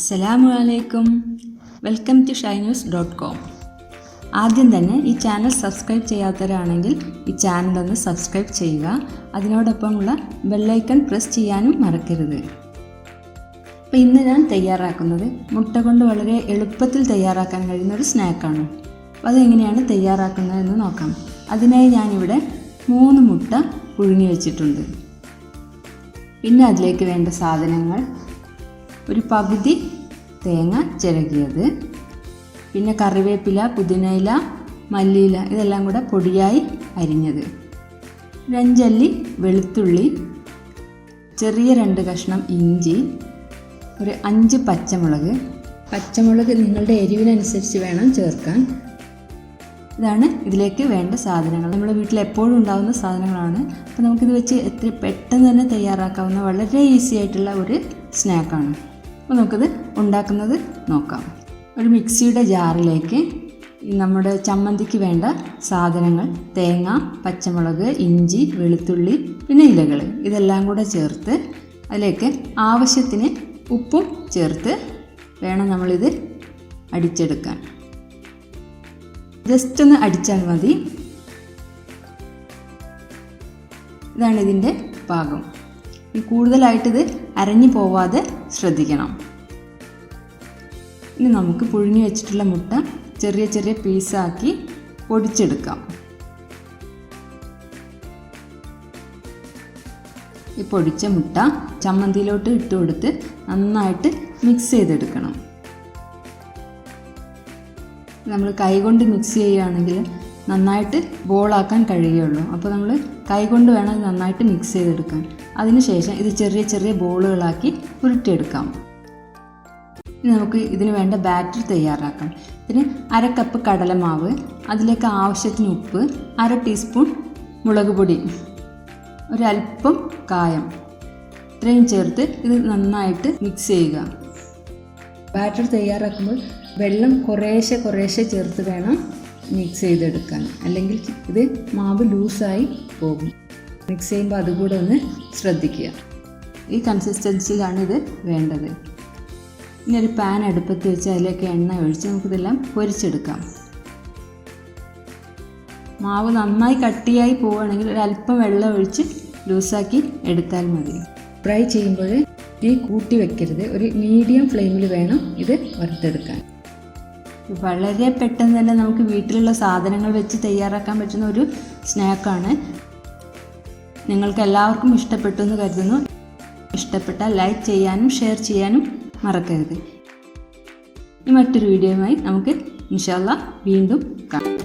അസ്സലാമുഅലൈക്കും. Welcome to shainus.com. ആദ്യം തന്നെ ഈ ചാനൽ സബ്സ്ക്രൈബ് ചെയ്യാത്തവരാണെങ്കിൽ ഈ ചാനലൊന്ന് സബ്സ്ക്രൈബ് ചെയ്യുക. അതിനോടൊപ്പമുള്ള ബെല്ലൈക്കൺ പ്രസ് ചെയ്യാനും മറക്കരുത്. അപ്പോൾ ഇന്ന് ഞാൻ തയ്യാറാക്കുന്നത് മുട്ട കൊണ്ട് വളരെ എളുപ്പത്തിൽ തയ്യാറാക്കാൻ കഴിയുന്ന ഒരു സ്നാക്കാണ്. അപ്പോൾ അതെങ്ങനെയാണ് തയ്യാറാക്കുന്നതെന്ന് നോക്കാം. അതിനായി ഞാനിവിടെ 3 മുട്ട പുഴുങ്ങി വെച്ചിട്ടുണ്ട്. പിന്നെ അതിലേക്ക് വേണ്ട സാധനങ്ങൾ: ഒരു പകുതി തേങ്ങ ചിരകിയത്, പിന്നെ കറിവേപ്പില, പുതിനയില, മല്ലിയില ഇതെല്ലാം കൂടെ പൊടിയായി അരിഞ്ഞത്, 5 അല്ലി വെളുത്തുള്ളി, ചെറിയ 2 കഷ്ണം ഇഞ്ചി, ഒരു 5 പച്ചമുളക്. പച്ചമുളക് നിങ്ങളുടെ എരിവിനനുസരിച്ച് വേണം ചേർക്കാൻ. ഇതാണ് ഇതിലേക്ക് വേണ്ട സാധനങ്ങൾ. നമ്മുടെ വീട്ടിൽ എപ്പോഴും ഉണ്ടാകുന്ന സാധനങ്ങളാണ്. അപ്പോൾ നമുക്കിത് വെച്ച് എത്ര പെട്ടെന്ന് തന്നെ തയ്യാറാക്കാവുന്ന വളരെ ഈസി ആയിട്ടുള്ള ഒരു സ്നാക്കാണ്. അപ്പോൾ നമുക്കിത് ഉണ്ടാക്കുന്നത് നോക്കാം. ഒരു മിക്സിയുടെ ജാറിലേക്ക് നമ്മുടെ ചമ്മന്തിക്ക് വേണ്ട സാധനങ്ങൾ: തേങ്ങ, പച്ചമുളക്, ഇഞ്ചി, വെളുത്തുള്ളി, പിന്നെ ഇലകൾ ഇതെല്ലാം കൂടെ ചേർത്ത് അതിലേക്ക് ആവശ്യത്തിന് ഉപ്പും ചേർത്ത് വേണം നമ്മളിത് അടിച്ചെടുക്കാൻ. ജസ്റ്റ് ഒന്ന് അടിച്ചാൽ മതി. ഇതാണ് ഇതിൻ്റെ പാകം. കൂടുതലായിട്ടിത് അരഞ്ഞു പോവാതെ ശ്രദ്ധിക്കണം. ഇനി നമുക്ക് പുഴുങ്ങി വെച്ചിട്ടുള്ള മുട്ട ചെറിയ ചെറിയ പീസാക്കി പൊടിച്ചെടുക്കാം. ഈ പൊടിച്ച മുട്ട ചമ്മന്തിയിലോട്ട് ഇട്ട് കൊടുത്ത് നന്നായിട്ട് മിക്സ് ചെയ്തെടുക്കണം. നമ്മൾ കൈകൊണ്ട് മിക്സ് ചെയ്യുകയാണെങ്കിൽ നന്നായിട്ട് ബോളാക്കാൻ കഴിയുള്ളൂ. അപ്പോൾ നമ്മൾ കൈകൊണ്ട് വേണം ഇത് നന്നായിട്ട് മിക്സ് ചെയ്തെടുക്കാൻ. അതിനുശേഷം ഇത് ചെറിയ ചെറിയ ബോളുകളാക്കി ഉരുട്ടിയെടുക്കാം. ഇനി നമുക്ക് ഇതിന് വേണ്ട ബാറ്റർ തയ്യാറാക്കാം. ഇതിന് 1/2 കപ്പ് കടലമാവ്, അതിലേക്ക് ആവശ്യത്തിന് ഉപ്പ്, 1/2 ടീസ്പൂൺ മുളക് പൊടി, ഒരല്പം കായം, ഇത്രയും ചേർത്ത് ഇത് നന്നായിട്ട് മിക്സ് ചെയ്യുക. ബാറ്റർ തയ്യാറാക്കുമ്പോൾ വെള്ളം കുറേശ്ശെ ചേർത്ത് വേണം മിക്സ് ചെയ്തെടുക്കാൻ, അല്ലെങ്കിൽ ഇത് മാവ് ലൂസായി പോകും. മിക്സ് ചെയ്യുമ്പോൾ അതുകൂടെ ഒന്ന് ശ്രദ്ധിക്കുക. ഈ കൺസിസ്റ്റൻസിയിലാണ് ഇത് വേണ്ടത്. ഇനി ഒരു പാൻ അടുപ്പത്ത് വെച്ച് അതിലേക്ക് എണ്ണ ഒഴിച്ച് നമുക്കിതെല്ലാം പൊരിച്ചെടുക്കാം. മാവ് നന്നായി കട്ടിയായി പോവുകയാണെങ്കിൽ ഒരല്പം വെള്ളം ഒഴിച്ച് ലൂസാക്കി എടുത്താൽ മതി. ഫ്രൈ ചെയ്യുമ്പോൾ തീ കൂട്ടി വെക്കരുത്. ഒരു മീഡിയം ഫ്ലെയിമിൽ വേണം ഇത് വറുത്തെടുക്കാൻ. വളരെ പെട്ടെന്ന് തന്നെ നമുക്ക് വീട്ടിലുള്ള സാധനങ്ങൾ വെച്ച് തയ്യാറാക്കാൻ പറ്റുന്ന ഒരു സ്നാക്കാണ്. നിങ്ങൾക്ക് എല്ലാവർക്കും ഇഷ്ടപ്പെട്ടു എന്ന് കരുതുന്നു. ഇഷ്ടപ്പെട്ടാൽ ലൈക്ക് ചെയ്യാനും ഷെയർ ചെയ്യാനും മറക്കരുത്. മറ്റൊരു വീഡിയോയുമായി നമുക്ക് ഇൻഷാ അല്ലാഹ് വീണ്ടും കാണാം.